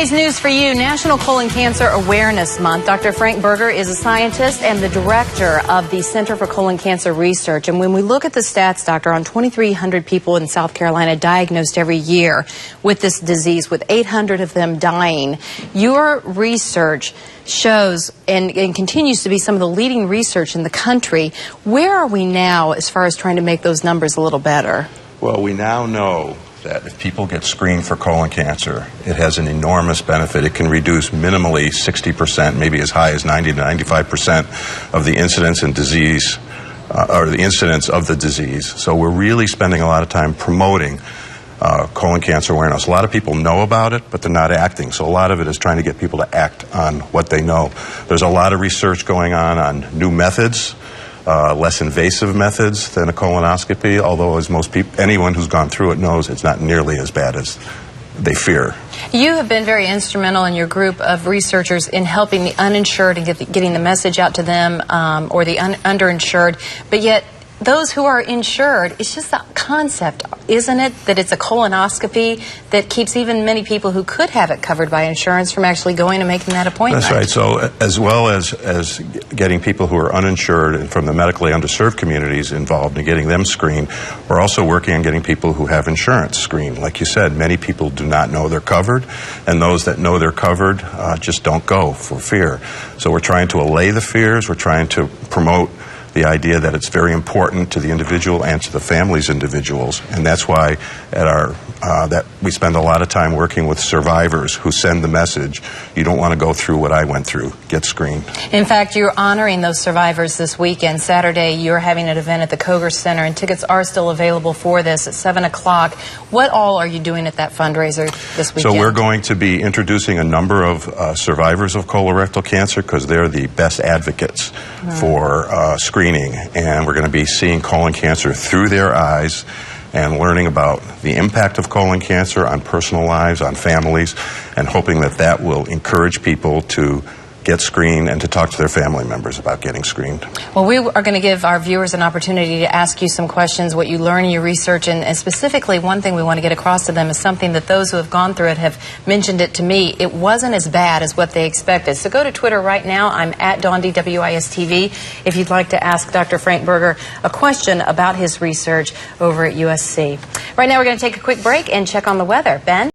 Today's news for you, National Colon Cancer Awareness Month. Dr. Frank Berger is a scientist and the director of the Center for Colon Cancer Research. And when we look at the stats, doctor, on 2,300 people in South Carolina diagnosed every year with this disease, with 800 of them dying, your research shows and continues to be some of the leading research in the country. Where are we now as far as trying to make those numbers a little better? Well, we now know that if people get screened for colon cancer, it has an enormous benefit. It can reduce minimally 60%, maybe as high as 90 to 95% of the incidence and disease, or the incidence of the disease. So we're really spending a lot of time promoting colon cancer awareness. A lot of people know about it, but they're not acting. So a lot of it is trying to get people to act on what they know. There's a lot of research going on new methods, less invasive methods than a colonoscopy, although as most people, anyone who's gone through it knows it's not nearly as bad as they fear. You have been very instrumental in your group of researchers in helping the uninsured and getting the message out to them, or the underinsured, but yet those who are insured, it's just the concept, isn't it, that it's a colonoscopy that keeps even many people who could have it covered by insurance from actually going and making that appointment. That's right. So as well as getting people who are uninsured and from the medically underserved communities involved in getting them screened, we're also working on getting people who have insurance screened. Like you said, many people do not know they're covered, and those that know they're covered just don't go for fear. So we're trying to allay the fears. We're trying to promote the idea that it's very important to the individual and to the families individuals, and that's why at our that we spend a lot of time working with survivors who send the message, you don't want to go through what I went through, get screened. In fact, you're honoring those survivors this weekend. Saturday, you're having an event at the Berger Center, and tickets are still available for this at 7 o'clock. What all are you doing at that fundraiser this weekend? So we're going to be introducing a number of survivors of colorectal cancer, because they're the best advocates for screening, and we're going to be seeing colon cancer through their eyes and learning about the impact of colon cancer on personal lives, on families, and hoping that that will encourage people to get screened and to talk to their family members about getting screened. Well, we are going to give our viewers an opportunity to ask you some questions, what you learn in your research, and specifically one thing we want to get across to them is something that those who have gone through it have mentioned it to me. It wasn't as bad as what they expected. So go to Twitter right now. I'm at Dawndy, WISTV, if you'd like to ask Dr. Frank Berger a question about his research over at USC. Right now we're going to take a quick break and check on the weather. Ben?